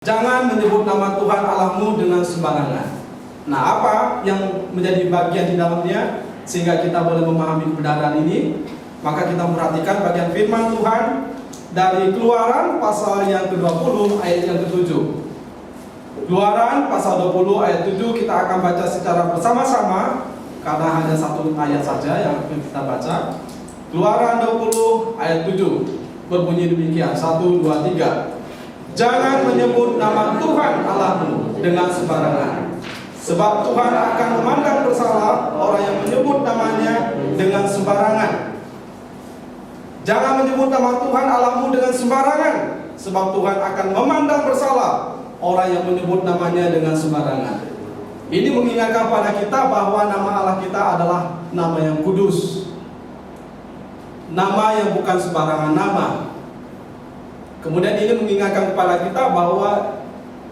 Jangan menyebut nama Tuhan Allahmu dengan sembarangan. Nah, apa yang menjadi bagian di dalamnya sehingga kita boleh memahami kebenaran ini? Maka kita perhatikan bagian firman Tuhan dari Keluaran pasal yang ke-20 ayat yang ke-7. Keluaran pasal 20 ayat 7 kita akan baca secara bersama-sama karena hanya satu ayat saja yang akan kita baca. Keluaran 20 ayat 7 berbunyi demikian. 1, 2, 3. Jangan menyebut nama Tuhan Allahmu dengan sembarangan, sebab Tuhan akan memandang bersalah orang yang menyebut namanya dengan sembarangan. Jangan menyebut nama Tuhan Allahmu dengan sembarangan, sebab Tuhan akan memandang bersalah orang yang menyebut namanya dengan sembarangan. Ini mengingatkan pada kita bahwa nama Allah kita adalah nama yang kudus, nama yang bukan sembarangan nama. Kemudian ini mengingatkan kepada kita bahwa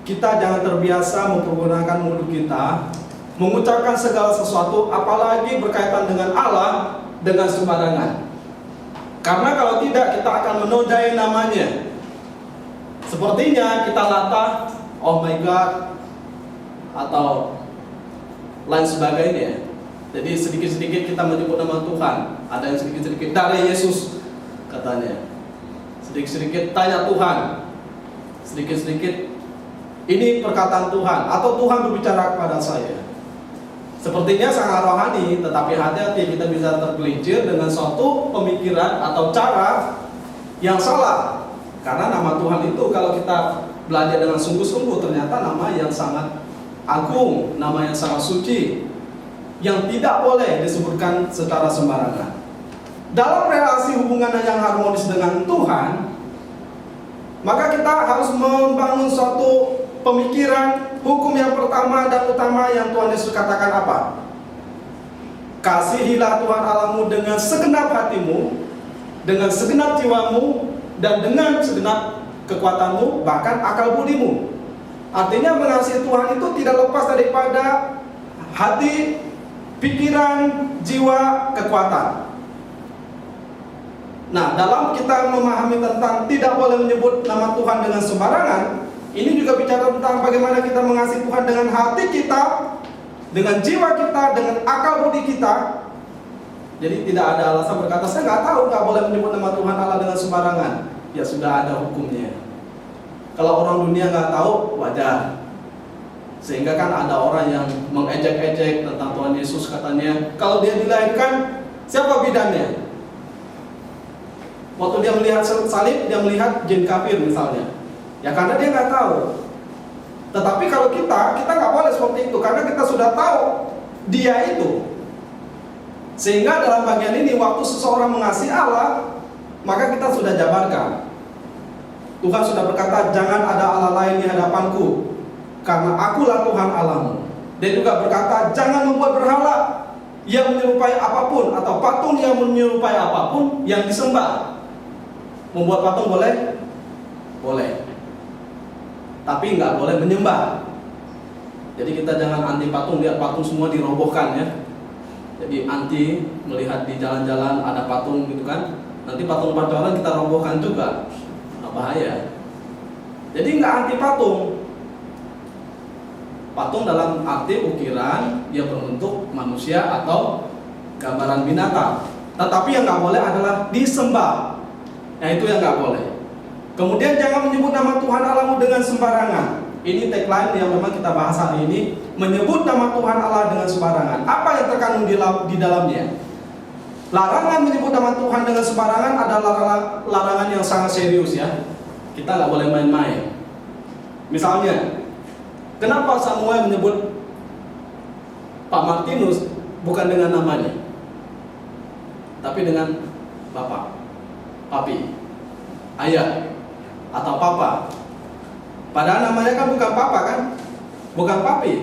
kita jangan terbiasa mempergunakan mulut kita mengucapkan segala sesuatu, apalagi berkaitan dengan Allah, dengan sembarangan. Karena kalau tidak, kita akan menodai namanya. Sepertinya kita latah, oh my God, atau lain sebagainya. Jadi sedikit-sedikit kita menyebut nama Tuhan. Ada yang sedikit-sedikit dari Yesus katanya, sedikit-sedikit tanya Tuhan, sedikit-sedikit ini perkataan Tuhan, atau Tuhan berbicara kepada saya. Sepertinya sangat rohani, tetapi hati-hati kita bisa tergelincir dengan suatu pemikiran atau cara yang salah. Karena nama Tuhan itu kalau kita belajar dengan sungguh-sungguh, ternyata nama yang sangat agung, nama yang sangat suci, yang tidak boleh disebutkan secara sembarangan. Dalam relasi hubungan yang harmonis dengan Tuhan, maka kita harus membangun suatu pemikiran. Hukum yang pertama dan utama yang Tuhan Yesus katakan apa? Kasihilah Tuhan Allahmu dengan segenap hatimu, dengan segenap jiwamu, dan dengan segenap kekuatanmu, bahkan akal budimu. Artinya mengasihi Tuhan itu tidak lepas daripada hati, pikiran, jiwa, kekuatan. Nah, dalam kita memahami tentang tidak boleh menyebut nama Tuhan dengan sembarangan, ini juga bicara tentang bagaimana kita mengasihi Tuhan dengan hati kita, dengan jiwa kita, dengan akal budi kita. Jadi tidak ada alasan berkata, saya nggak tahu, nggak boleh menyebut nama Tuhan Allah dengan sembarangan. Ya sudah ada hukumnya. Kalau orang dunia nggak tahu, wajar. Sehingga kan ada orang yang mengejek-ejek tentang Tuhan Yesus, katanya kalau dia dilahirkan, siapa bidannya? Waktu dia melihat salib, dia melihat jin kafir misalnya. Ya karena dia nggak tahu. Tetapi kalau kita nggak boleh seperti itu, karena kita sudah tahu dia itu. Sehingga dalam bagian ini, waktu seseorang mengasihi Allah, maka kita sudah jabarkan. Tuhan sudah berkata, jangan ada Allah lain di hadapanku, karena akulah Tuhan Allahmu. Dia juga berkata, jangan membuat berhala yang menyerupai apapun, atau patung yang menyerupai apapun yang disembah. Membuat patung boleh? Boleh. Tapi nggak boleh menyembah. Jadi kita jangan anti patung, lihat patung semua dirobohkan ya. Jadi anti melihat di jalan-jalan ada patung gitu kan. Nanti patung pacoran kita robohkan juga. Nah, bahaya. Jadi nggak anti patung. Patung dalam arti ukiran yang berbentuk manusia atau gambaran binatang. Tetapi yang nggak boleh adalah disembah. Nah itu yang nggak boleh. Kemudian jangan menyebut nama Tuhan Allahmu dengan sembarangan. Ini tagline yang memang kita bahas hari ini. Menyebut nama Tuhan Allah dengan sembarangan. Apa yang terkandung di dalamnya? Larangan menyebut nama Tuhan dengan sembarangan adalah larangan yang sangat serius ya. Kita nggak boleh main-main. Misalnya, kenapa Samuel menyebut Pak Martinus bukan dengan namanya, tapi dengan Bapak, Papi, Ayah, atau Papa? Padahal namanya kan bukan Papa kan, bukan Papi.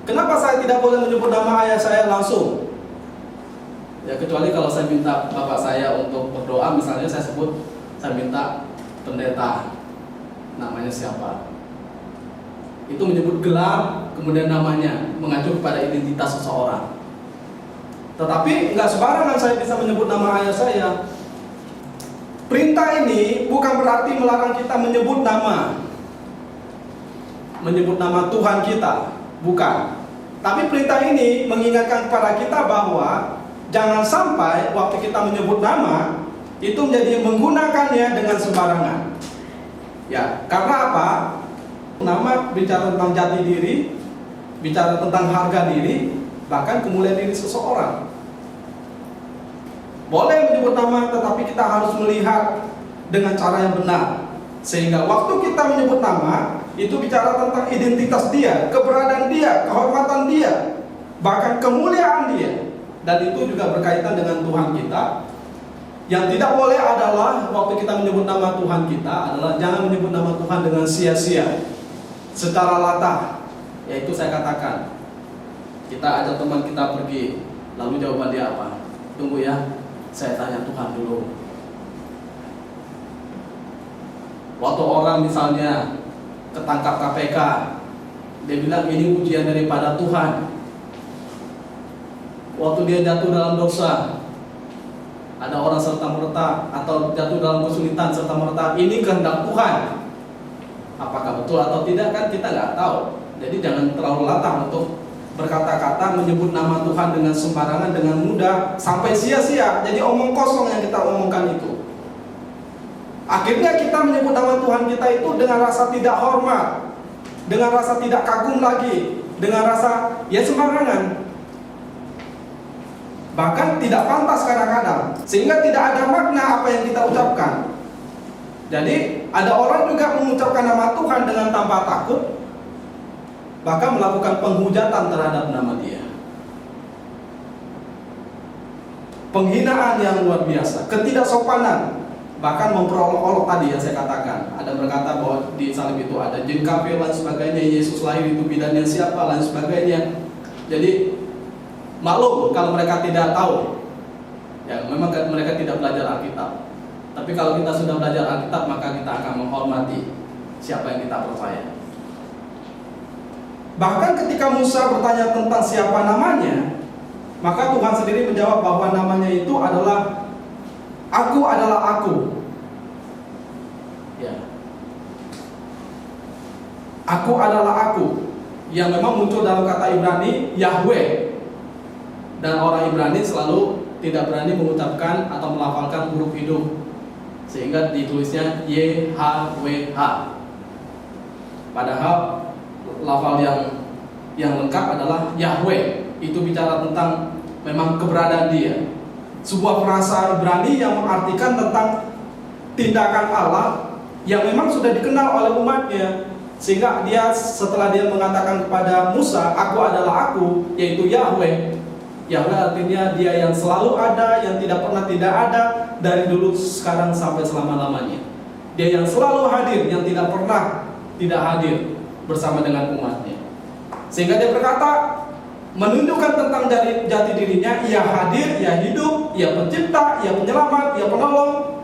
Kenapa saya tidak boleh menyebut nama ayah saya langsung? Ya kecuali kalau saya minta bapak saya untuk berdoa, misalnya saya minta pendeta, namanya siapa? Itu menyebut gelar, kemudian namanya, mengacu kepada identitas seseorang. Tetapi nggak sembarangan saya bisa menyebut nama ayah saya. Perintah ini bukan berarti melarang kita menyebut nama. menyebut nama Tuhan kita, bukan. Tapi perintah ini mengingatkan kepada kita bahwa jangan sampai waktu kita menyebut nama itu menjadi menggunakannya dengan sembarangan. Ya, karena apa? Nama bicara tentang jati diri, bicara tentang harga diri, bahkan kemuliaan diri seseorang. Boleh menyebut nama, tetapi kita harus melihat dengan cara yang benar. Sehingga waktu kita menyebut nama, itu bicara tentang identitas dia, keberadaan dia, kehormatan dia, bahkan kemuliaan dia. Dan itu juga berkaitan dengan Tuhan kita. Yang tidak boleh adalah waktu kita menyebut nama Tuhan kita adalah jangan menyebut nama Tuhan dengan sia-sia, secara latah. Yaitu saya katakan, kita ajak teman kita pergi, lalu jawaban dia apa? Tunggu ya, saya tanya Tuhan dulu. Waktu orang misalnya ketangkap KPK, dia bilang ini ujian daripada Tuhan. Waktu dia jatuh dalam dosa, ada orang serta-merta atau jatuh dalam kesulitan serta-merta, ini kehendak Tuhan. Apakah betul atau tidak kan kita nggak tahu. Jadi jangan terlalu latah untuk berkata-kata menyebut nama Tuhan dengan sembarangan, dengan mudah, sampai sia-sia. Jadi omong kosong yang kita omongkan itu. Akhirnya kita menyebut nama Tuhan kita itu dengan rasa tidak hormat, dengan rasa tidak kagum lagi, dengan rasa ya sembarangan. Bahkan tidak pantas kadang-kadang, sehingga tidak ada makna apa yang kita ucapkan. Jadi ada orang juga mengucapkan nama Tuhan dengan tanpa takut, bahkan melakukan penghujatan terhadap nama dia. Penghinaan yang luar biasa, ketidaksopanan, bahkan memperolok-olok tadi yang saya katakan. Ada berkata bahwa di salib itu ada jin kafir dan sebagainya, Yesus lahir itu bidannya siapa dan sebagainya. Jadi maklum kalau mereka tidak tahu, ya memang mereka tidak belajar Alkitab. Tapi kalau kita sudah belajar Alkitab, maka kita akan menghormati siapa yang kita percaya. Bahkan ketika Musa bertanya tentang siapa namanya, maka Tuhan sendiri menjawab bahwa namanya itu adalah Aku adalah Aku. Ya. Aku adalah Aku, yang memang muncul dalam kata Ibrani Yahweh. Dan orang Ibrani selalu tidak berani mengucapkan atau melafalkan huruf hidup, sehingga ditulisnya YHWH. Padahal lafal yang lengkap adalah Yahweh. Itu bicara tentang memang keberadaan dia. Sebuah frasa Ibrani yang mengartikan tentang tindakan Allah yang memang sudah dikenal oleh umatnya. Sehingga dia setelah dia mengatakan kepada Musa, Aku adalah Aku, yaitu Yahweh. Yahweh artinya dia yang selalu ada, yang tidak pernah tidak ada, dari dulu, sekarang, sampai selama-lamanya. Dia yang selalu hadir, yang tidak pernah tidak hadir bersama dengan umatnya. Sehingga dia berkata, menunjukkan tentang jati dirinya, ia hadir, ia hidup, ia pencipta, ia penyelamat, ia penolong.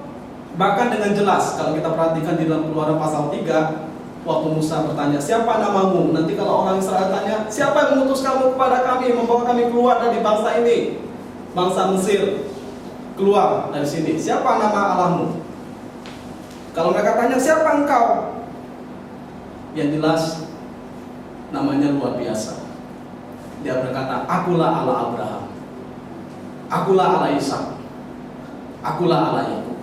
Bahkan dengan jelas, kalau kita perhatikan di dalam Keluaran pasal 3, waktu Musa bertanya, siapa namamu? Nanti kalau orang Israel tanya, siapa yang mengutus kamu kepada kami, membawa kami keluar dari bangsa ini, bangsa Mesir, keluar dari sini, siapa nama Allahmu? Kalau mereka tanya, siapa engkau? Yang jelas, namanya luar biasa. Dia berkata, Akulah Allah Abraham, Akulah Allah Ishak, Akulah Allah Yakub.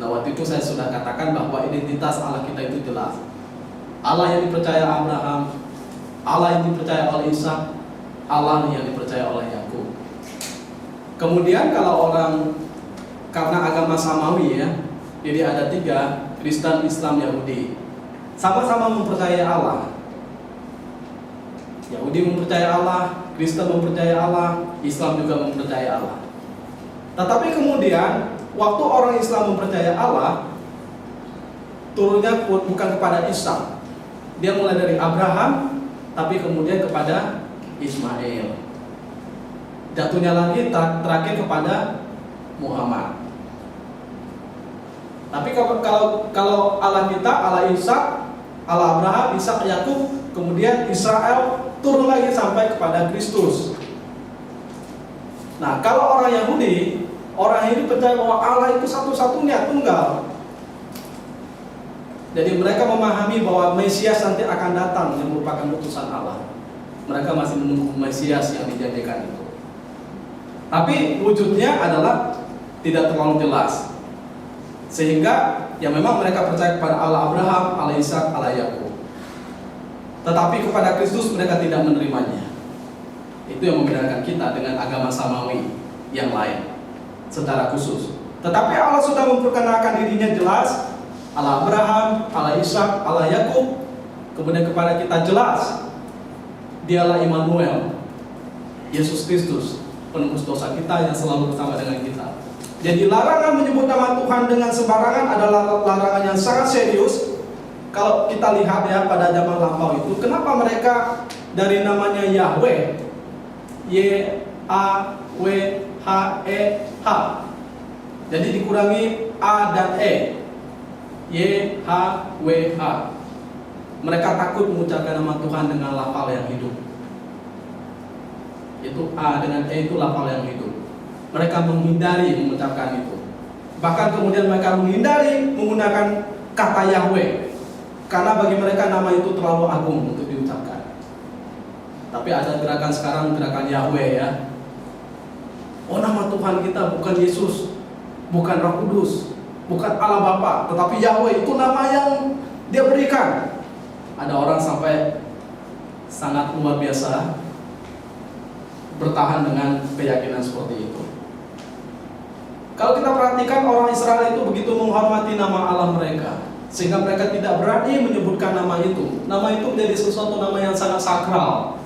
Nah, waktu itu saya sudah katakan bahwa identitas Allah kita itu jelas. Allah yang dipercaya Abraham, Allah yang dipercaya oleh Ishak, Allah yang dipercaya oleh Yakub. Kemudian kalau orang karena agama samawi ya, jadi ada 3, Kristen, Islam, Yahudi, sama-sama mempercayai Allah. Yahudi mempercayai Allah, Kristen mempercayai Allah, Islam juga mempercayai Allah. Tetapi kemudian waktu orang Islam mempercayai Allah, turunnya bukan kepada Ishak. Dia mulai dari Abraham, tapi kemudian kepada Ismail. Jatuhnya lagi terakhir kepada Muhammad. Tapi kalau Allah kita, Allah Ishak, Allah Abraham, Ishak, Yakub, kemudian Israel, turun lagi sampai kepada Kristus. Nah, kalau orang Yahudi percaya bahwa Allah itu satu-satunya, tunggal. Jadi mereka memahami bahwa Mesias nanti akan datang yang merupakan utusan Allah. Mereka masih menunggu Mesias yang dijanjikan itu. Tapi wujudnya adalah tidak terlalu jelas. Sehingga ya memang mereka percaya kepada Allah Abraham, Allah Ishak, Allah Yakub. Tetapi kepada Kristus mereka tidak menerimanya. Itu yang membedakan kita dengan agama samawi yang lain secara khusus. Tetapi Allah sudah memperkenalkan dirinya jelas, Allah Abraham, Allah Ishak, Allah Yakub. Kemudian kepada kita jelas, Dialah Immanuel, Yesus Kristus, penembus dosa kita yang selalu bersama dengan kita. Jadi larangan menyebut nama Tuhan dengan sembarangan adalah larangan yang sangat serius. Kalau kita lihat ya pada zaman lampau itu, kenapa mereka dari namanya Yahweh, Y-A-W-H-E-H, jadi dikurangi A dan E, Y-H-W-H. Mereka takut mengucapkan nama Tuhan dengan lafal yang hidup. Itu A dengan E itu lafal yang hidup. Mereka menghindari mengucapkan itu. Bahkan kemudian mereka menghindari menggunakan kata Yahweh, karena bagi mereka nama itu terlalu agung untuk diucapkan. Tapi ada gerakan sekarang, gerakan Yahweh ya. Oh, nama Tuhan kita bukan Yesus, bukan Roh Kudus, bukan Allah Bapa, tetapi Yahweh itu nama yang Dia berikan. Ada orang sampai sangat luar biasa bertahan dengan keyakinan seperti itu. Kalau kita perhatikan, orang Israel itu begitu menghormati nama Allah mereka, sehingga mereka tidak berani menyebutkan nama itu. Nama itu menjadi sesuatu nama yang sangat sakral,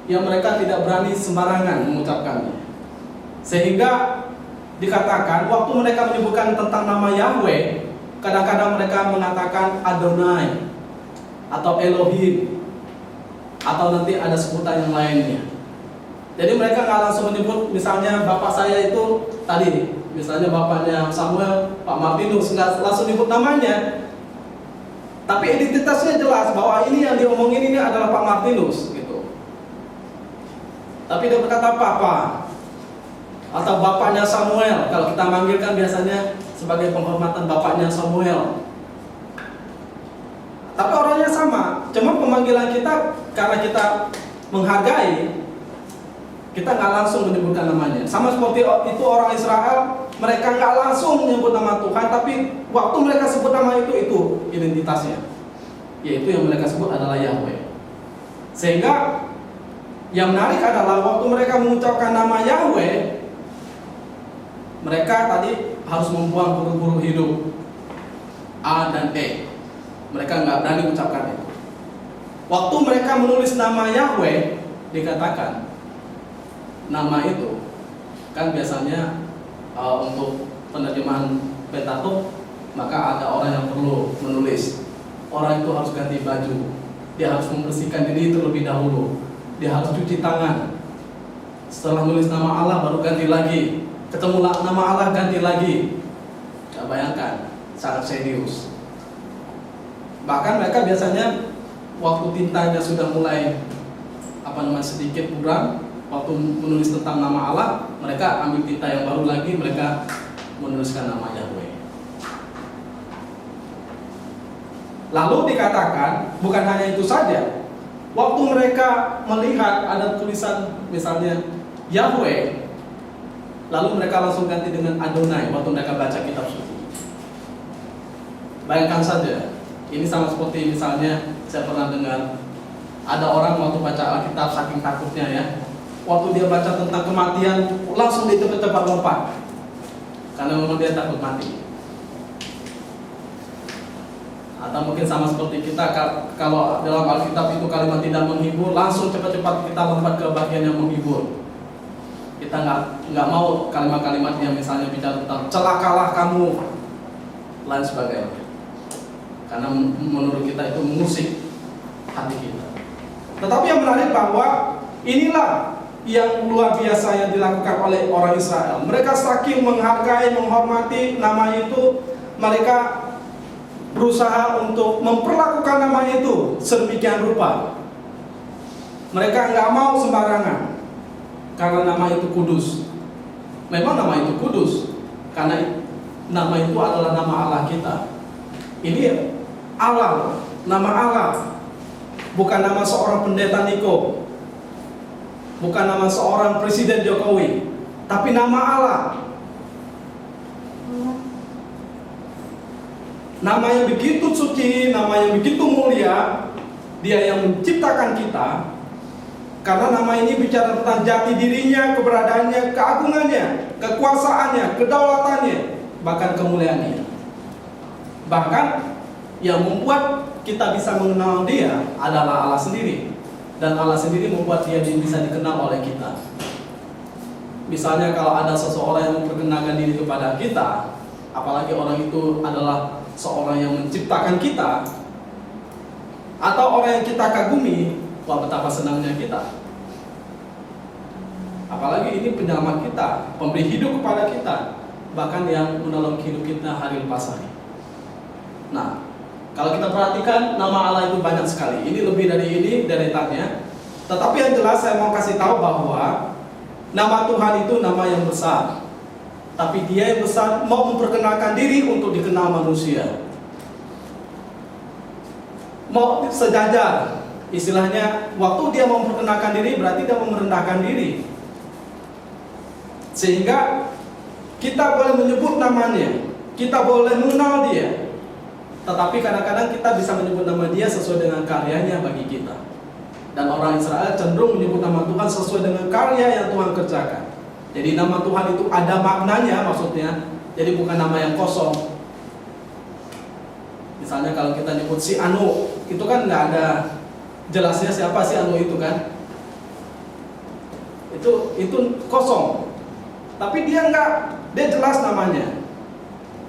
yang mereka tidak berani sembarangan mengucapkannya. Sehingga dikatakan waktu mereka menyebutkan tentang nama Yahweh, kadang-kadang mereka mengatakan Adonai atau Elohim, atau nanti ada sebutan yang lainnya. Jadi mereka nggak langsung menyebut, misalnya bapak saya itu tadi, misalnya bapaknya Samuel, Pak Martinus, nggak langsung nyebut namanya. Tapi identitasnya jelas bahwa ini yang diomongin ini adalah Pak Martinus gitu. Tapi dia berkata Papa atau bapaknya Samuel. Kalau kita manggilkan biasanya sebagai penghormatan bapaknya Samuel. Tapi orangnya sama, cuma pemanggilan kita karena kita menghargai, kita nggak langsung menyebutkan namanya. Sama seperti itu orang Israel, mereka nggak langsung menyebut nama Tuhan, tapi waktu mereka sebut nama itu identitasnya, yaitu yang mereka sebut adalah Yahweh. Sehingga yang menarik adalah waktu mereka mengucapkan nama Yahweh, mereka tadi harus membuang huruf-huruf hidup A dan E. Mereka nggak berani mengucapkan itu. Waktu mereka menulis nama Yahweh, dikatakan nama itu kan biasanya untuk penerjemahan Pentateuch, maka ada orang yang perlu menulis. Orang itu harus ganti baju, dia harus membersihkan diri terlebih dahulu, dia harus cuci tangan. Setelah menulis nama Allah baru ganti lagi, ketemu nama Allah ganti lagi. Gak bayangkan, sangat serius. Bahkan mereka biasanya waktu tintanya sudah mulai sedikit kurang, waktu menulis tentang nama Allah, mereka ambil tinta yang baru lagi, mereka menuliskan nama Yahweh. Lalu dikatakan, bukan hanya itu saja, waktu mereka melihat ada tulisan misalnya Yahweh, lalu mereka langsung ganti dengan Adonai waktu mereka baca kitab suci. Bayangkan saja, ini sama seperti misalnya saya pernah dengar ada orang waktu baca Alkitab saking takutnya ya, waktu dia baca tentang kematian langsung dia cepat-cepat lompat karena memang dia takut mati. Atau mungkin sama seperti kita, kalau dalam Alkitab itu kalimat tidak menghibur, langsung cepat-cepat kita lompat ke bagian yang menghibur. Kita nggak mau kalimat-kalimat yang misalnya bicara tentang celakalah kamu, lain sebagainya. Karena menurut kita itu mengusik hati kita. Tetapi yang menarik bahwa inilah yang luar biasa yang dilakukan oleh orang Israel. Mereka saking menghargai, menghormati nama itu, mereka berusaha untuk memperlakukan nama itu sedemikian rupa. Mereka nggak mau sembarangan, karena nama itu kudus. Memang nama itu kudus, karena nama itu adalah nama Allah kita. Ini Allah, nama Allah, bukan nama seorang pendeta Niko, bukan nama seorang Presiden Jokowi, tapi nama Allah. Nama yang begitu suci, nama yang begitu mulia, Dia yang menciptakan kita. Karena nama ini bicara tentang jati dirinya, keberadaannya, keagungannya, kekuasaannya, kedaulatannya, bahkan kemuliaannya. Bahkan yang membuat kita bisa mengenal Dia adalah Allah sendiri. Dan Allah sendiri membuat Dia bisa dikenal oleh kita. Misalnya kalau ada seseorang yang memperkenalkan diri kepada kita, apalagi orang itu adalah seorang yang menciptakan kita, atau orang yang kita kagumi, wah betapa senangnya kita. Apalagi ini penyelamat kita, pemberi hidup kepada kita, bahkan yang menolong hidup kita hari lepas hari. Nah, kalau kita perhatikan nama Allah itu banyak sekali. Ini lebih dari ini deretannya. Tetapi yang jelas saya mau kasih tahu bahwa nama Tuhan itu nama yang besar. Tapi Dia yang besar mau memperkenalkan diri untuk dikenal manusia. Mau sejajar, istilahnya waktu Dia mau memperkenalkan diri berarti Dia mau merendahkan diri, sehingga kita boleh menyebut namanya, kita boleh mengenal Dia. Tetapi kadang-kadang kita bisa menyebut nama Dia sesuai dengan karyanya bagi kita. Dan orang Israel cenderung menyebut nama Tuhan sesuai dengan karya yang Tuhan kerjakan. Jadi nama Tuhan itu ada maknanya, maksudnya. Jadi bukan nama yang kosong. Misalnya kalau kita nyebut si Anu, itu kan nggak ada jelasnya siapa si Anu itu kan. Itu kosong. Tapi dia jelas namanya.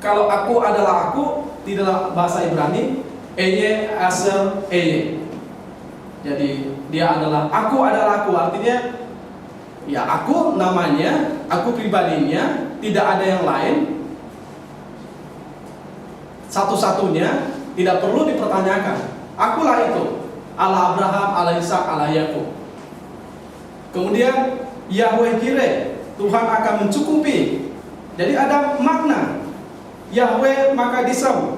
Kalau aku adalah aku, di dalam bahasa Ibrani, Eye Asher Eye. Jadi dia adalah aku, artinya ya aku namanya, aku pribadinya, tidak ada yang lain. Satu-satunya, tidak perlu dipertanyakan. Akulah itu, Allah Abraham, Allah Ishak, Allah Yakub. Kemudian Yahweh Jireh, Tuhan akan mencukupi. Jadi ada makna. Yahweh Makadisam,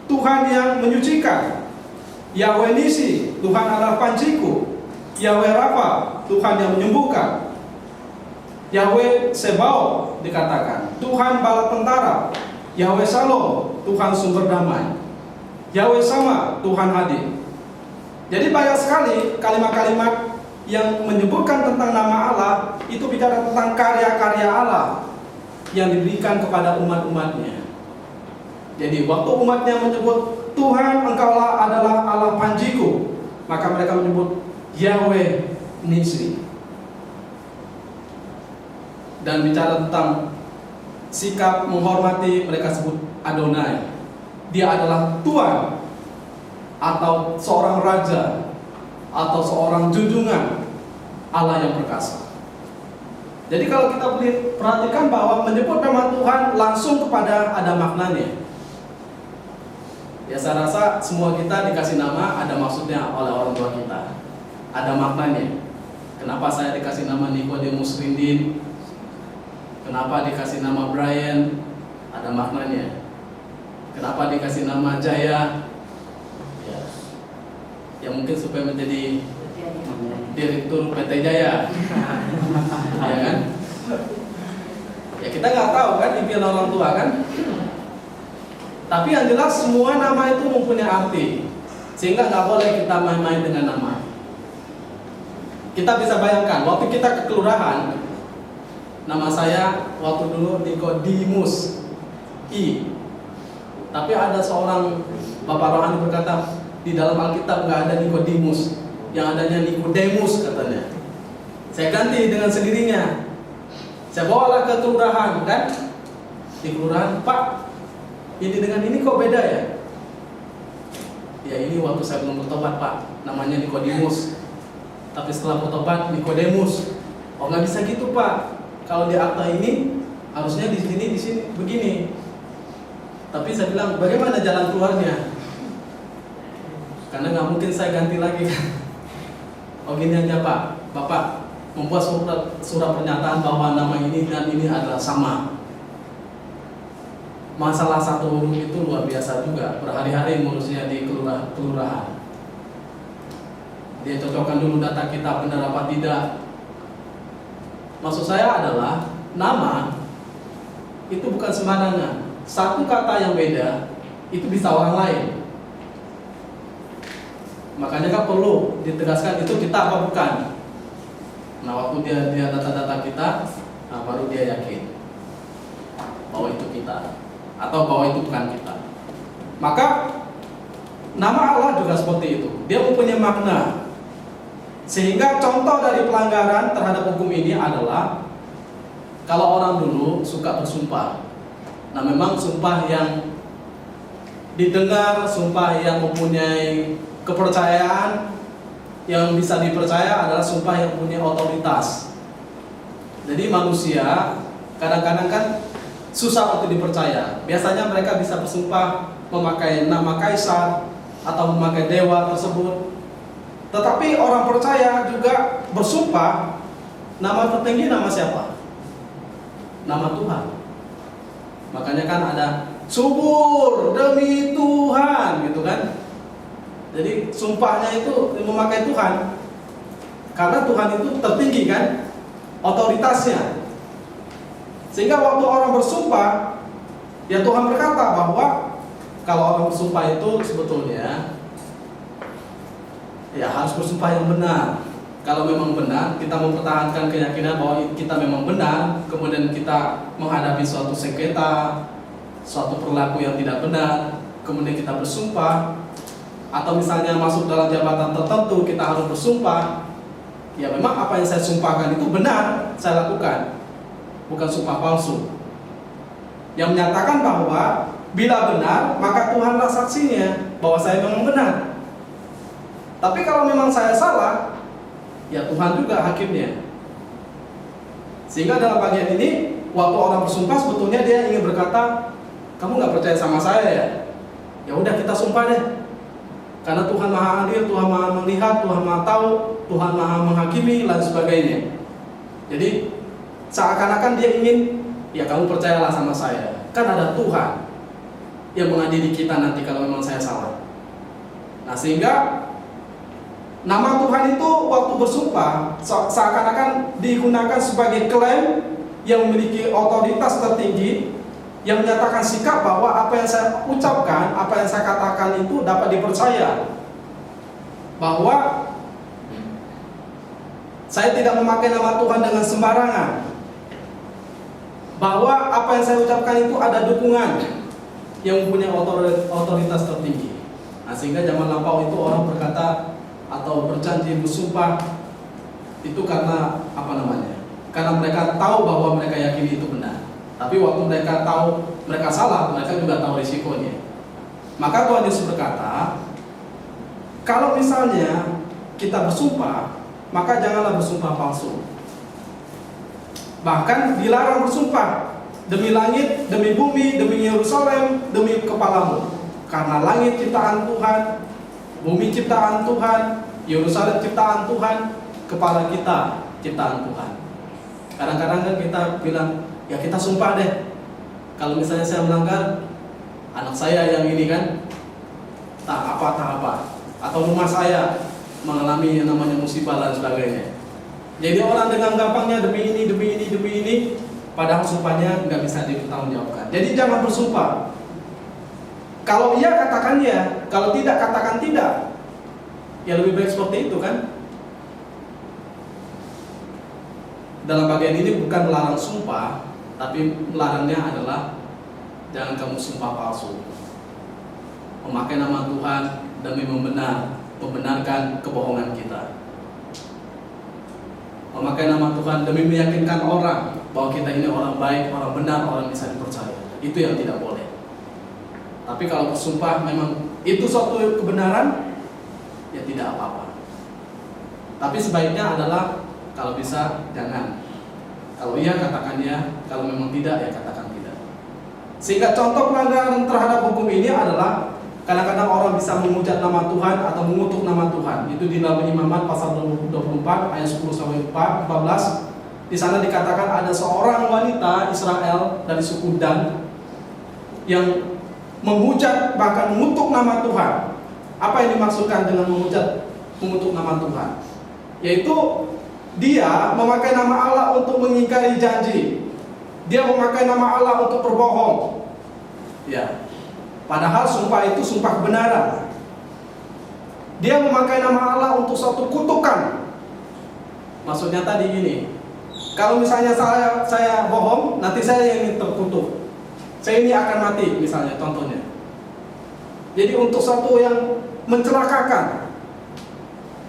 Tuhan yang menyucikan. Yahweh Nisi, Tuhan adalah panciku. Yahweh Rafa, Tuhan yang menyembuhkan. Yahweh Sebaot dikatakan, Tuhan bala tentara. Yahweh Shalom, Tuhan sumber damai. Yahweh Sama, Tuhan hadir. Jadi banyak sekali kalimat-kalimat yang menyebutkan tentang nama Allah, itu bicara tentang karya-karya Allah yang diberikan kepada umat-umatnya. Jadi waktu umatnya menyebut Tuhan engkaulah adalah Allah panjiku, maka mereka menyebut Yahweh Nisi. Dan bicara tentang sikap menghormati, mereka sebut Adonai. Dia adalah Tuhan, atau seorang raja, atau seorang junjungan Allah yang perkasa. Jadi kalau kita perhatikan bahwa menyebut nama Tuhan langsung kepada ada maknanya. Ya saya rasa semua kita dikasih nama ada maksudnya oleh orang tua kita, ada maknanya. Kenapa saya dikasih nama Nikodemus Rindin? Kenapa dikasih nama Brian? Ada maknanya. Kenapa dikasih nama Jaya? Ya mungkin supaya menjadi direktur PT Jaya. Ya kan? Ya kita nggak tahu kan impian orang tua kan. Tapi yang jelas semua nama itu mempunyai arti, sehingga nggak boleh kita main-main dengan nama. Kita bisa bayangkan waktu kita ke kelurahan, nama saya waktu dulu Nikodemus I. Tapi ada seorang bapak rohani berkata, di dalam Alkitab nggak ada Nikodemus, yang adanya Nikodemus katanya. Saya ganti dengan sendirinya. Saya bawalah ke kelurahan kan, di kelurahan, Pak, ini dengan ini kok beda ya? Ya ini waktu saya belum bertobat Pak, namanya Nikodemus. Tapi setelah bertobat Nikodemus. Oh nggak bisa gitu Pak. Kalau di akta ini harusnya di sini begini. Tapi saya bilang bagaimana jalan keluarnya? Karena nggak mungkin saya ganti lagi kan. Oh gini aja Pak, Bapak membuat surat pernyataan bahwa nama ini dan ini adalah sama. masalah satu huruf itu luar biasa juga, berhari-hari ngurusnya di kelurahan. Dia cocokkan dulu data kita benar apa tidak. Maksud saya adalah nama itu bukan sembarangan. Satu kata yang beda itu bisa orang lain. Makanya kan perlu ditegaskan itu kita apa bukan. Nah, waktu dia data-data kita, nah baru dia yakin bahwa itu kita atau bahwa itu bukan kita. Maka nama Allah juga seperti itu. Dia mempunyai makna. Sehingga contoh dari pelanggaran terhadap hukum ini adalah kalau orang dulu suka bersumpah. Nah, memang sumpah yang didengar, sumpah yang mempunyai kepercayaan, yang bisa dipercaya adalah sumpah yang punya otoritas. Jadi manusia kadang-kadang kan susah untuk dipercaya. Biasanya mereka bisa bersumpah memakai nama kaisar atau memakai dewa tersebut. Tetapi orang percaya juga bersumpah nama tertinggi nama siapa? Nama Tuhan. Makanya kan ada subur demi Tuhan gitu kan. Jadi sumpahnya itu memakai Tuhan. Karena Tuhan itu tertinggi kan otoritasnya. Sehingga waktu orang bersumpah, ya Tuhan berkata bahwa kalau orang bersumpah itu sebetulnya ya harus bersumpah yang benar. Kalau memang benar, kita mempertahankan keyakinan bahwa kita memang benar, kemudian kita menghadapi suatu sengketa, suatu perilaku yang tidak benar, kemudian kita bersumpah, atau misalnya masuk dalam jabatan tertentu kita harus bersumpah. Ya memang apa yang saya sumpahkan itu benar saya lakukan, bukan sumpah palsu. Yang menyatakan bahwa bila benar maka Tuhanlah saksinya bahwa saya memang benar. Tapi kalau memang saya salah, ya Tuhan juga hakimnya. Sehingga dalam bagian ini, waktu orang bersumpah sebetulnya dia ingin berkata, kamu nggak percaya sama saya ya? Ya udah kita sumpah deh. Karena Tuhan Maha Adil, Tuhan Maha melihat, Tuhan Maha tahu, Tuhan Maha menghakimi, dan sebagainya. Jadi seakan-akan dia ingin, ya kamu percayalah sama saya. Kan ada Tuhan yang mengadili kita nanti kalau memang saya salah. Nah sehingga nama Tuhan itu waktu bersumpah seakan-akan digunakan sebagai klaim yang memiliki otoritas tertinggi, yang menyatakan sikap bahwa apa yang saya ucapkan, apa yang saya katakan itu dapat dipercaya. Bahwa saya tidak memakai nama Tuhan dengan sembarangan. Bahwa apa yang saya ucapkan itu ada dukungan yang mempunyai otoritas tertinggi. Nah, sehingga zaman lampau itu orang berkata atau berjanji bersumpah itu karena apa namanya? Karena mereka tahu bahwa mereka yakini itu benar. Tapi waktu mereka tahu mereka salah, mereka juga tahu risikonya. Maka Tuhan Yesus berkata, kalau misalnya kita bersumpah, maka janganlah bersumpah palsu. Bahkan dilarang bersumpah demi langit, demi bumi, demi Yerusalem, demi kepalamu. Karena langit ciptaan Tuhan, bumi ciptaan Tuhan, Yerusalem ciptaan Tuhan, kepala kita ciptaan Tuhan. Kadang-kadang kan kita bilang, ya kita sumpah deh. Kalau misalnya saya melanggar, anak saya yang ini kan tak apa, atau rumah saya mengalami yang namanya musibah dan sebagainya. Jadi orang dengan gampangnya demi ini, padahal sumpahnya nggak bisa dipertanggungjawabkan. Jadi jangan bersumpah. Kalau iya katakan ya, kalau tidak katakan tidak. Ya lebih baik seperti itu kan. Dalam bagian ini bukan melarang sumpah, tapi melarangnya adalah jangan kamu sumpah palsu. Memakai nama Tuhan demi membenarkan kebohongan kita. Memakai nama Tuhan demi meyakinkan orang bahwa kita ini orang baik, orang benar, orang bisa dipercaya. Itu yang tidak boleh. Tapi kalau bersumpah memang itu suatu kebenaran, ya tidak apa-apa. Tapi sebaiknya adalah kalau bisa jangan. Kalau iya katakan ya, kalau memang tidak ya katakan tidak. Sehingga contoh pelanggaran terhadap hukum ini adalah kadang-kadang orang bisa mengucap nama Tuhan atau mengutuk nama Tuhan. Itu di dalam Imamat pasal 24 ayat 10 sampai 14. Di sana dikatakan ada seorang wanita Israel dari suku Dan. yang menghujat bahkan mengutuk nama Tuhan. Apa yang dimaksudkan dengan menghujat, mengutuk nama Tuhan? Yaitu dia memakai nama Allah untuk mengingkari janji. Dia memakai nama Allah untuk berbohong. Ya. Padahal sumpah itu sumpah kebenaran. Dia memakai nama Allah untuk suatu kutukan. Maksudnya tadi ini, kalau misalnya saya bohong, nanti saya yang terkutuk. Saya ini akan mati, misalnya contohnya. Jadi untuk satu yang mencelakakan.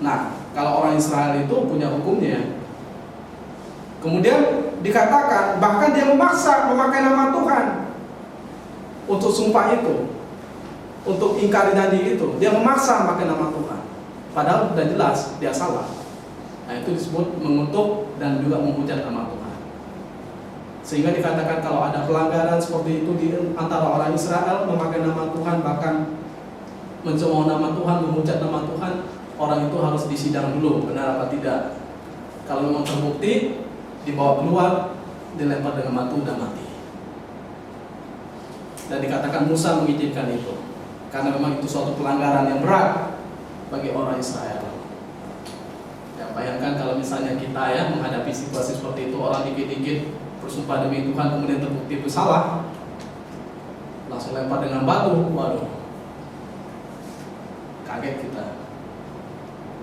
Nah, kalau orang Israel itu punya hukumnya. Kemudian dikatakan, bahkan dia memaksa memakai nama Tuhan untuk sumpah itu, untuk ingkari janji itu. Dia memaksa memakai nama Tuhan, padahal sudah jelas dia salah. Nah, itu disebut mengutuk dan juga menghujat nama Tuhan. Sehingga dikatakan kalau ada pelanggaran seperti itu di antara orang Israel, memakai nama Tuhan, bahkan mencemooh nama Tuhan, menghujat nama Tuhan, orang itu harus disidang dulu, benar apa tidak. Kalau memang terbukti, dibawa keluar, dilempar dengan batu dan mati. Dan dikatakan Musa mengizinkan itu, karena memang itu suatu pelanggaran yang berat bagi orang Israel. Ya, bayangkan kalau misalnya kita ya menghadapi situasi seperti itu, orang dikit-dikit bersumpah demi Tuhan kemudian terbukti itu salah, langsung lempar dengan batu, waduh, kaget kita.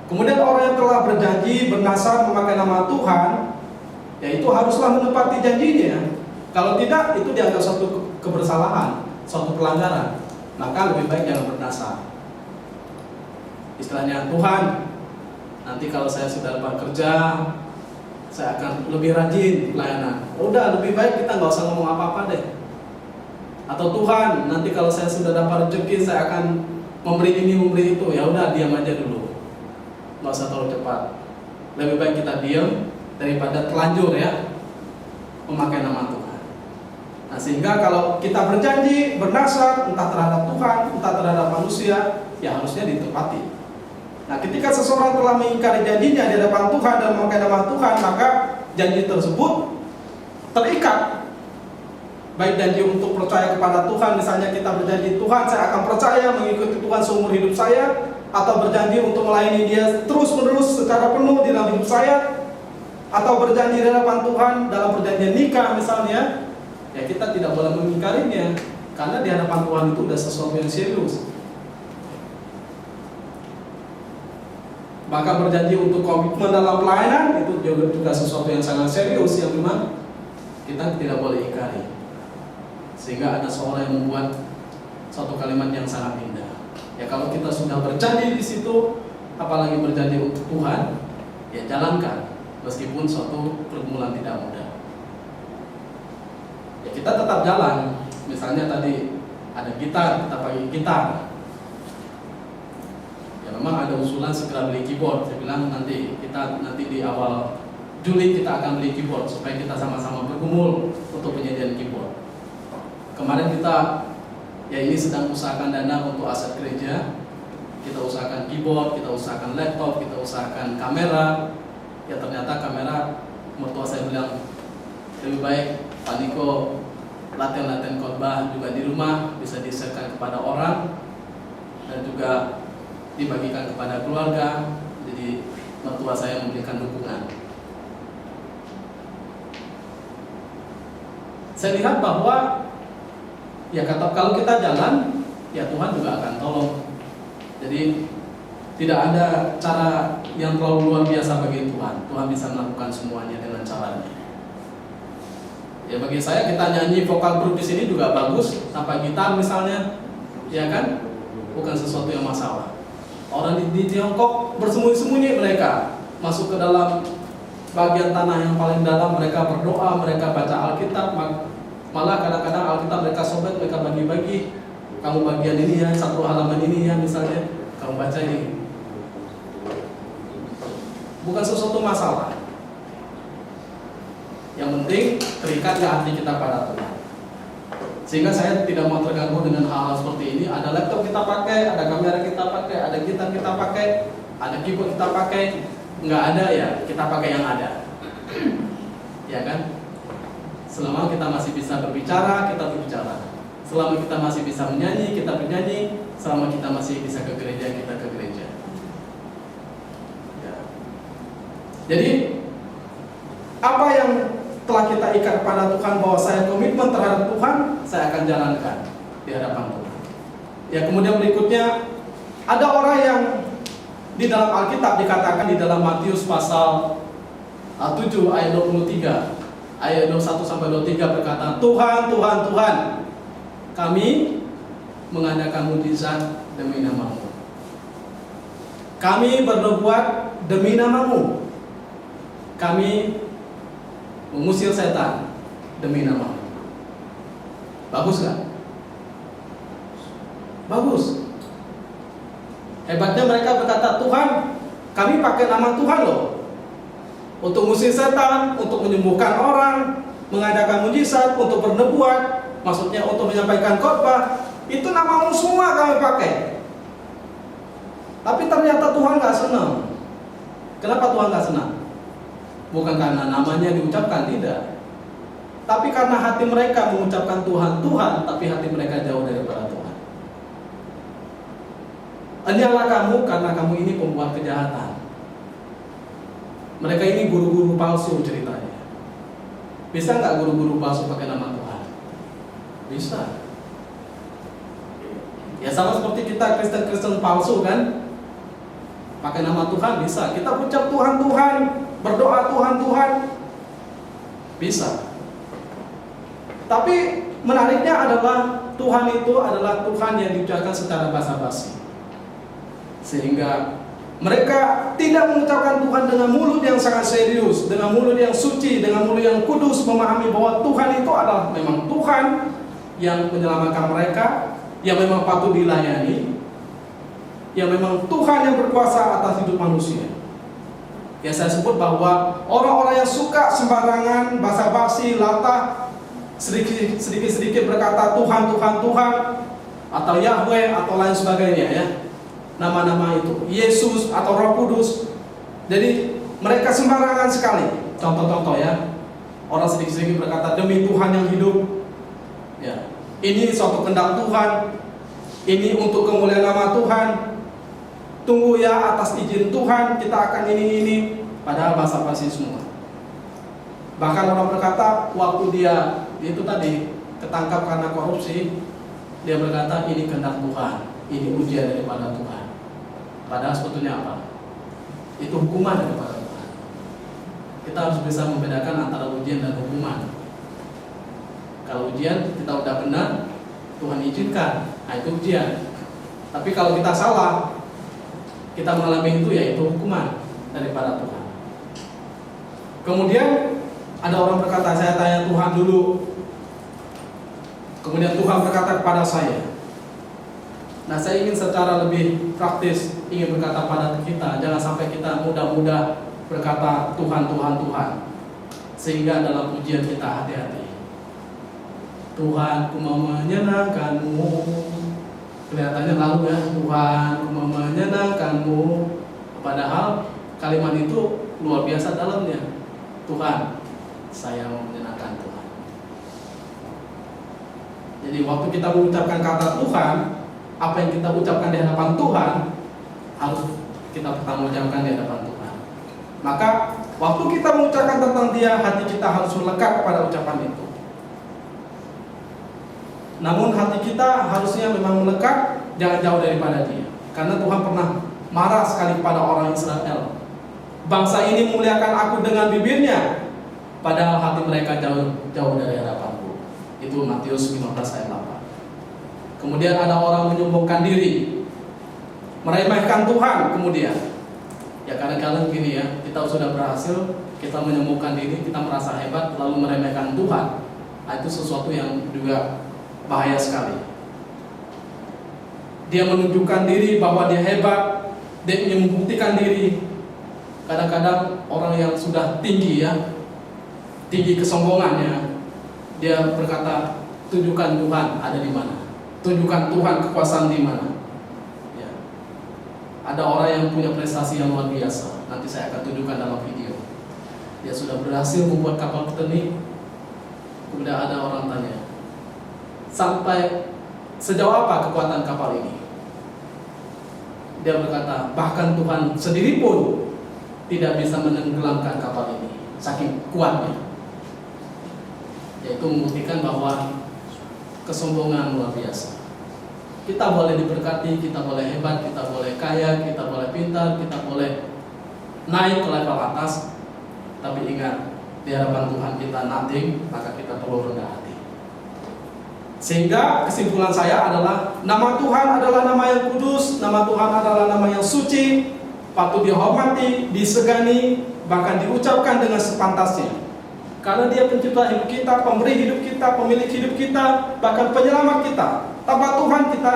Kemudian orang yang telah berjanji bernasar memakai nama Tuhan, yaitu haruslah menepati janjinya. Kalau tidak, itu dianggap suatu kebersalahan, suatu pelanggaran. Maka lebih baik jangan bernasar. Istilahnya, Tuhan, nanti kalau saya sudah dapat kerja, saya akan lebih rajin pelayanan. Udah, lebih baik kita nggak usah ngomong apa-apa deh. Atau Tuhan, nanti kalau saya sudah dapat rezeki, saya akan memberi ini, memberi itu. Ya udah, diam aja dulu, nggak usah terlalu cepat. Lebih baik kita diam daripada telanjur ya memakai nama Tuhan. Nah, sehingga kalau kita berjanji, bernasar, entah terhadap Tuhan, entah terhadap manusia, ya harusnya ditepati. Nah, ketika seseorang telah mengingkari janjinya di hadapan Tuhan dan memakai nama Tuhan, maka janji tersebut terikat. Baik janji untuk percaya kepada Tuhan, misalnya kita berjanji, Tuhan saya akan percaya mengikuti Tuhan seumur hidup saya, atau berjanji untuk melayani Dia terus-menerus secara penuh di dalam hidup saya, atau berjanji di hadapan Tuhan dalam perjanjian nikah misalnya, ya kita tidak boleh mengingkarinya, karena di hadapan Tuhan itu sudah sesuatu yang serius. Maka berjanji untuk komitmen dalam pelayanan itu juga sesuatu yang sangat serius yang memang kita tidak boleh ingkari. Sehingga ada seorang yang membuat suatu kalimat yang sangat indah. Ya kalau kita sudah berjanji di situ, apalagi berjanji untuk Tuhan, ya jalankan meskipun suatu pergumulan tidak mudah. Ya kita tetap jalan. Misalnya tadi ada gitar, kita pakai gitar. Ya memang ada usulan segera beli keyboard. Saya bilang nanti di awal Juli kita akan beli keyboard supaya kita sama-sama bergumul untuk penyediaan keyboard. Kemarin kita ya ini sedang usahakan dana untuk aset gereja. Kita usahakan keyboard, kita usahakan laptop, kita usahakan kamera. Ya ternyata kamera, mertua saya bilang lebih baik Pak Niko latihan-latihan khotbah juga di rumah, bisa di-share-kan kepada orang dan juga dibagikan kepada keluarga. Jadi mertua saya memberikan dukungan. Saya lihat bahwa ya kalau kita jalan, ya Tuhan juga akan tolong. Jadi tidak ada cara yang terlalu luar biasa bagi Tuhan. Tuhan bisa melakukan semuanya dengan caranya. Ya bagi saya kita nyanyi vokal grup di sini juga bagus, tanpa gitar misalnya, ya kan? Bukan sesuatu yang masalah. Orang di Tiongkok bersembunyi-sembunyi mereka masuk ke dalam bagian tanah yang paling dalam, mereka berdoa, mereka baca Alkitab. Malah kadang-kadang Alkitab mereka sobek, mereka bagi-bagi. Kamu bagian ini ya, satu halaman ini ya misalnya, kamu baca ini. Bukan sesuatu masalah. Yang penting terikatlah hati kita pada Tuhan. Sehingga saya tidak mau terganggu dengan hal-hal seperti ini. Ada laptop kita pakai, ada kamera kita pakai, ada gitar kita pakai, ada keyboard kita pakai. Nggak ada ya, kita pakai yang ada. Ya kan? Selama kita masih bisa berbicara, kita berbicara. Selama kita masih bisa menyanyi, kita bernyanyi. Selama kita masih bisa ke gereja, kita ke gereja. Ya. Jadi apa yang telah kita ikat pada Tuhan, bahwa saya komitmen terhadap Tuhan, saya akan jalankan di hadapan Tuhan. Ya, kemudian berikutnya ada orang yang di dalam Alkitab dikatakan di dalam Matius pasal 7 ayat 23, ayat 21 sampai 23 berkata, Tuhan, Tuhan, Tuhan, kami mengadakan mujizat demi nama-Mu. Kami berbuat demi nama-Mu. Kami mengusir setan demi nama-Mu. Bagus gak? Bagus. Hebatnya mereka berkata, Tuhan, kami pakai nama Tuhan loh, untuk mengusir setan, untuk menyembuhkan orang, mengadakan mujizat, untuk bernubuat, maksudnya untuk menyampaikan khotbah. Itu nama-Mu semua kami pakai. Tapi ternyata Tuhan gak senang. Kenapa Tuhan gak senang? Bukan karena namanya diucapkan, tidak. Tapi karena hati mereka mengucapkan Tuhan, Tuhan, tapi hati mereka jauh daripada Tuhan. Hanyalah kamu karena kamu ini pembuat kejahatan. Mereka ini guru-guru palsu ceritanya. Bisa nggak guru-guru palsu pakai nama Tuhan? Bisa. Ya sama seperti kita Kristen-Kristen palsu kan, pakai nama Tuhan bisa. Kita ucap Tuhan, Tuhan, berdoa Tuhan, Tuhan, bisa. Tapi menariknya adalah Tuhan itu adalah Tuhan yang diucapkan secara basa-basi. Sehingga mereka tidak mengucapkan Tuhan dengan mulut yang sangat serius, dengan mulut yang suci, dengan mulut yang kudus, memahami bahwa Tuhan itu adalah memang Tuhan yang menyelamatkan mereka, yang memang patut dilayani, yang memang Tuhan yang berkuasa atas hidup manusia. Ya, saya sebut bahwa orang-orang yang suka sembarangan, basa-basi, latah, sedikit-sedikit berkata Tuhan, Tuhan, Tuhan, atau Yahweh, atau lain sebagainya ya, nama-nama itu, Yesus atau Roh Kudus. Jadi mereka sembarangan sekali. Contoh-contoh ya, orang sedikit-sedikit berkata demi Tuhan yang hidup. Ya, ini suatu kehendak Tuhan. Ini untuk kemuliaan nama Tuhan. Tunggu ya, atas izin Tuhan kita akan ini. Padahal basa-basi semua. Bahkan orang berkata waktu dia itu tadi ketangkap karena korupsi, dia berkata ini kehendak Tuhan, ini ujian daripada Tuhan. Padahal sebetulnya apa? Itu hukuman daripada Tuhan. Kita harus bisa membedakan antara ujian dan hukuman. Kalau ujian kita udah benar, Tuhan izinkan, nah itu ujian. Tapi kalau kita salah, kita mengalami itu, ya itu hukuman daripada Tuhan. Kemudian ada orang berkata, saya tanya Tuhan dulu. Kemudian Tuhan berkata kepada saya. Nah, saya ingin secara lebih praktis ingin berkata pada kita, jangan sampai kita mudah-mudah berkata Tuhan, Tuhan, Tuhan, sehingga dalam ujian kita hati-hati. Tuhan, ku mau menyenangkan-Mu. Kelihatannya lalu ya, Tuhan, ku mau menyenangkan-Mu. Padahal kalimat itu luar biasa dalamnya. Tuhan, saya mau menyenangkan Tuhan. Jadi waktu kita mengucapkan kata Tuhan, apa yang kita ucapkan di hadapan Tuhan harus kita pertanggungjawabkan di hadapan Tuhan. Maka waktu kita mengucapkan tentang Dia, hati kita harus melekat kepada ucapan itu. Namun hati kita harusnya memang melekat, jangan jauh daripada Dia. Karena Tuhan pernah marah sekali kepada orang Israel. Bangsa ini memuliakan aku dengan bibirnya, padahal hati mereka jauh dari hadapanku. Itu Matius 15 ayat 8. Kemudian ada orang menyombongkan diri, meremehkan Tuhan. Kemudian ya kadang-kadang gini ya, kita sudah berhasil, kita menyombongkan diri, kita merasa hebat, lalu meremehkan Tuhan. Nah, itu sesuatu yang juga bahaya sekali. Dia menunjukkan diri bahwa dia hebat, dia ingin membuktikan diri. Kadang-kadang orang yang sudah tinggi ya, tinggi kesombongannya, dia berkata, tunjukkan Tuhan ada di mana. Tunjukkan Tuhan kekuasaan di mana. Ya. Ada orang yang punya prestasi yang luar biasa. Nanti saya akan tunjukkan dalam video. Dia sudah berhasil membuat kapal petani. Kemudian ada orang tanya, sampai sejauh apa kekuatan kapal ini? Dia berkata, bahkan Tuhan sendiri pun tidak bisa menenggelamkan kapal ini, saking kuatnya. Yaitu membuktikan bahwa kesombongan luar biasa. Kita boleh diberkati, kita boleh hebat, kita boleh kaya, kita boleh pintar, kita boleh naik ke level atas. Tapi ingat, di hadapan Tuhan kita nothing, maka kita perlu rendah hati. Sehingga kesimpulan saya adalah nama Tuhan adalah nama yang kudus, nama Tuhan adalah nama yang suci, patut dihormati, disegani, bahkan diucapkan dengan sepantasnya. Karena Dia pencipta hidup kita, pemberi hidup kita, pemilik hidup kita, bahkan penyelamat kita. Tanpa Tuhan kita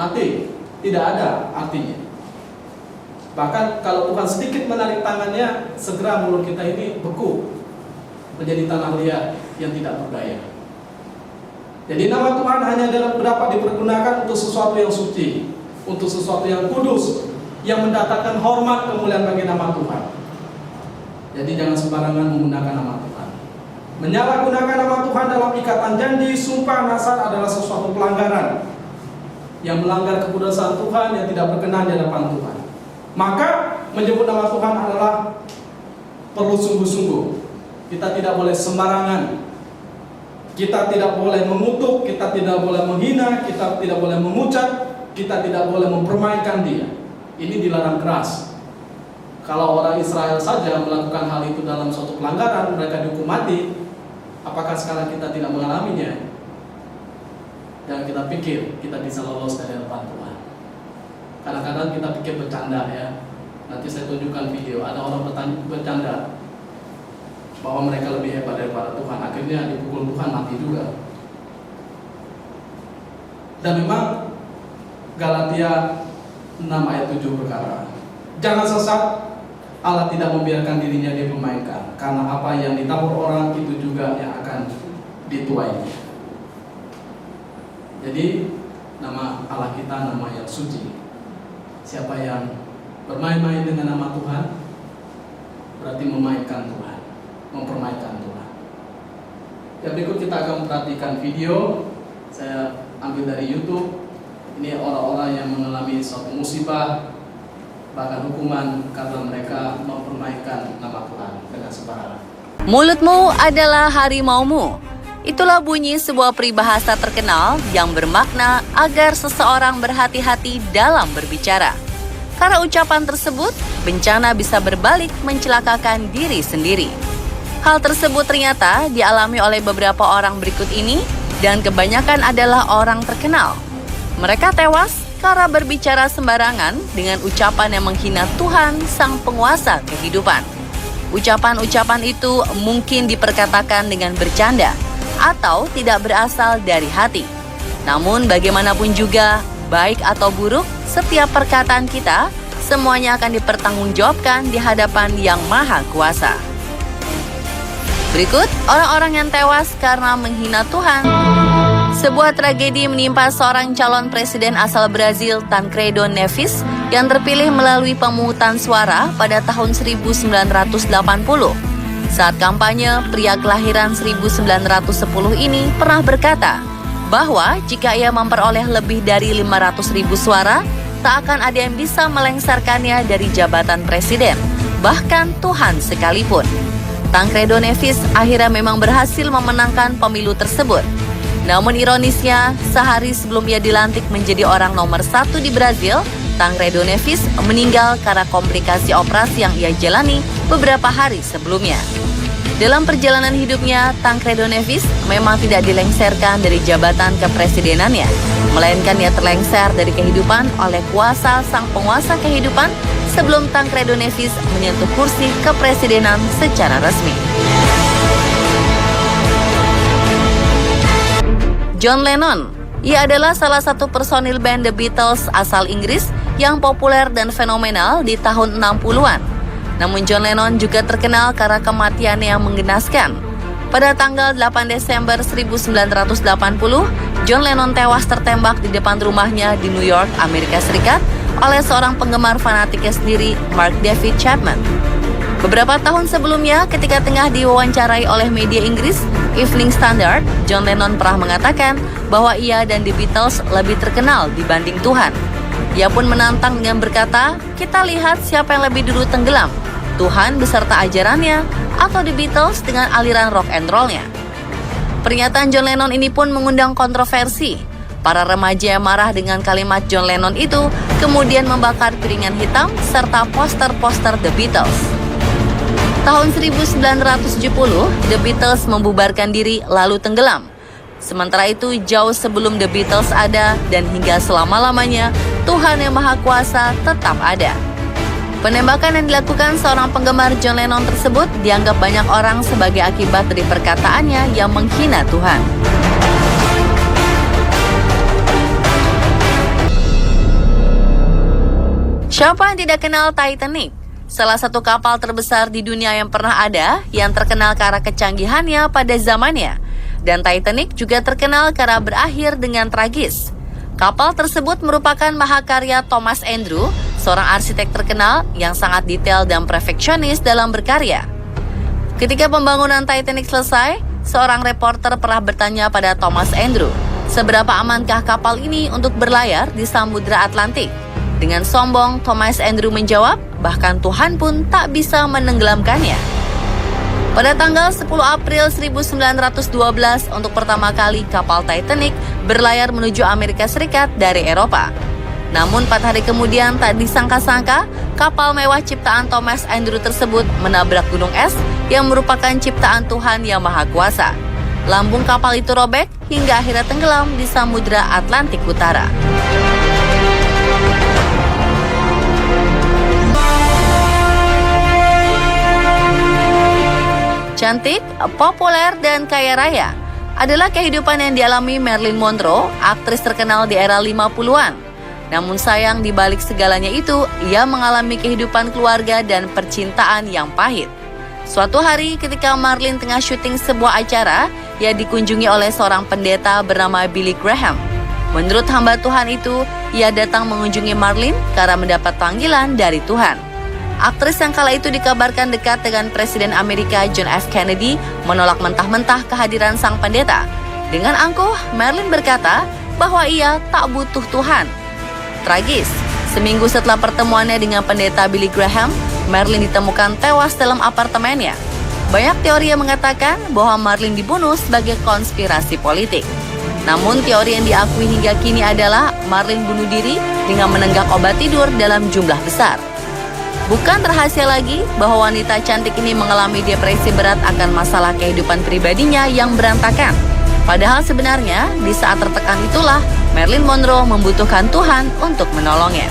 nothing, tidak ada artinya. Bahkan kalau Tuhan sedikit menarik tangannya, segera mulut kita ini beku, menjadi tanah liat yang tidak berdaya. Jadi nama Tuhan hanya dapat dipergunakan untuk sesuatu yang suci, untuk sesuatu yang kudus, yang mendatangkan hormat kemuliaan bagi nama Tuhan. Jadi jangan sembarangan menggunakan nama Tuhan. Menyalahgunakan nama Tuhan dalam ikatan janji, sumpah, nazar adalah sesuatu pelanggaran yang melanggar kekudusan Tuhan, yang tidak berkenan di hadapan Tuhan. Maka menyebut nama Tuhan adalah perlu sungguh-sungguh. Kita tidak boleh sembarangan. Kita tidak boleh mengutuk, kita tidak boleh menghina, kita tidak boleh memucat, kita tidak boleh mempermainkan Dia. Ini dilarang keras. Kalau orang Israel saja melakukan hal itu dalam suatu pelanggaran, mereka dihukum mati. Apakah sekarang kita tidak mengalaminya? Dan kita pikir kita bisa lolos dari hadapan Tuhan. Kadang-kadang kita pikir bercanda ya. Nanti saya tunjukkan video, ada orang bercanda bahwa mereka lebih hebat daripada Tuhan. Akhirnya dipukul Tuhan, mati juga. Dan memang Galatia 6 ayat 7 berkata, jangan sesat, Allah tidak membiarkan dirinya dipermainkan, karena apa yang ditabur orang itu juga yang akan dituainya. Jadi nama Allah kita nama yang suci. Siapa yang bermain-main dengan nama Tuhan berarti memainkan Tuhan, mempermainkan Tuhan. Ya, berikut kita akan memperhatikan video. Saya ambil dari YouTube. Ini orang-orang yang mengalami suatu musibah, bahkan hukuman karena mereka mempermainkan nama Tuhan dengan sembarangan. Mulutmu adalah harimaumu. Itulah bunyi sebuah peribahasa terkenal yang bermakna agar seseorang berhati-hati dalam berbicara. Karena ucapan tersebut, bencana bisa berbalik mencelakakan diri sendiri. Hal tersebut ternyata dialami oleh beberapa orang berikut ini, dan kebanyakan adalah orang terkenal. Mereka tewas karena berbicara sembarangan dengan ucapan yang menghina Tuhan, Sang Penguasa kehidupan. Ucapan-ucapan itu mungkin diperkatakan dengan bercanda atau tidak berasal dari hati. Namun bagaimanapun juga, baik atau buruk, setiap perkataan kita semuanya akan dipertanggungjawabkan di hadapan Yang Maha Kuasa. Berikut orang-orang yang tewas karena menghina Tuhan. Sebuah tragedi menimpa seorang calon presiden asal Brazil, Tancredo Neves, yang terpilih melalui pemungutan suara pada tahun 1980. Saat kampanye, pria kelahiran 1910 ini pernah berkata bahwa jika ia memperoleh lebih dari 500.000 suara, tak akan ada yang bisa melengsarkannya dari jabatan presiden, bahkan Tuhan sekalipun. Tancredo Neves akhirnya memang berhasil memenangkan pemilu tersebut. Namun ironisnya, sehari sebelum ia dilantik menjadi orang nomor 1 di Brazil, Tancredo Neves meninggal karena komplikasi operasi yang ia jalani beberapa hari sebelumnya. Dalam perjalanan hidupnya, Tancredo Neves memang tidak dilengsarkan dari jabatan kepresidenannya, melainkan ia terlengser dari kehidupan oleh kuasa Sang Penguasa kehidupan sebelum Tancredo Neves menyentuh kursi kepresidenan secara resmi. John Lennon, ia adalah salah satu personil band The Beatles asal Inggris yang populer dan fenomenal di tahun 60-an. Namun John Lennon juga terkenal karena kematiannya yang menggenaskan. Pada tanggal 8 Desember 1980, John Lennon tewas tertembak di depan rumahnya di New York, Amerika Serikat oleh seorang penggemar fanatiknya sendiri, Mark David Chapman. Beberapa tahun sebelumnya, ketika tengah diwawancarai oleh media Inggris, Evening Standard, John Lennon pernah mengatakan bahwa ia dan The Beatles lebih terkenal dibanding Tuhan. Ia pun menantang dengan berkata, kita lihat siapa yang lebih dulu tenggelam, Tuhan beserta ajarannya atau The Beatles dengan aliran rock and roll-nya. Pernyataan John Lennon ini pun mengundang kontroversi. Para remaja yang marah dengan kalimat John Lennon itu kemudian membakar piringan hitam serta poster-poster The Beatles. Tahun 1970, The Beatles membubarkan diri lalu tenggelam. Sementara itu, jauh sebelum The Beatles ada dan hingga selama-lamanya, Tuhan Yang Maha Kuasa tetap ada. Penembakan yang dilakukan seorang penggemar John Lennon tersebut dianggap banyak orang sebagai akibat dari perkataannya yang menghina Tuhan. Siapa yang tidak kenal Titanic? Salah satu kapal terbesar di dunia yang pernah ada, yang terkenal karena kecanggihannya pada zamannya. Dan Titanic juga terkenal karena berakhir dengan tragis. Kapal tersebut merupakan mahakarya Thomas Andrew, seorang arsitek terkenal yang sangat detail dan perfeksionis dalam berkarya. Ketika pembangunan Titanic selesai, seorang reporter pernah bertanya pada Thomas Andrew, seberapa amankah kapal ini untuk berlayar di Samudra Atlantik? Dengan sombong, Thomas Andrew menjawab, bahkan Tuhan pun tak bisa menenggelamkannya. Pada tanggal 10 April 1912, untuk pertama kali kapal Titanic berlayar menuju Amerika Serikat dari Eropa. Namun 4 hari kemudian tak disangka-sangka, kapal mewah ciptaan Thomas Andrew tersebut menabrak gunung es yang merupakan ciptaan Tuhan Yang Maha Kuasa. Lambung kapal itu robek hingga akhirnya tenggelam di Samudra Atlantik Utara. Cantik, populer, dan kaya raya adalah kehidupan yang dialami Marilyn Monroe, aktris terkenal di era 50-an. Namun sayang di balik segalanya itu, ia mengalami kehidupan keluarga dan percintaan yang pahit. Suatu hari ketika Marilyn tengah syuting sebuah acara, ia dikunjungi oleh seorang pendeta bernama Billy Graham. Menurut hamba Tuhan itu, ia datang mengunjungi Marilyn karena mendapat panggilan dari Tuhan. Aktris yang kala itu dikabarkan dekat dengan Presiden Amerika John F. Kennedy menolak mentah-mentah kehadiran sang pendeta. Dengan angkuh, Marilyn berkata bahwa ia tak butuh Tuhan. Tragis, seminggu setelah pertemuannya dengan pendeta Billy Graham, Marilyn ditemukan tewas dalam apartemennya. Banyak teori yang mengatakan bahwa Marilyn dibunuh sebagai konspirasi politik. Namun teori yang diakui hingga kini adalah Marilyn bunuh diri dengan menenggak obat tidur dalam jumlah besar. Bukan rahasia lagi bahwa wanita cantik ini mengalami depresi berat akan masalah kehidupan pribadinya yang berantakan. Padahal sebenarnya di saat tertekan itulah Marilyn Monroe membutuhkan Tuhan untuk menolongnya.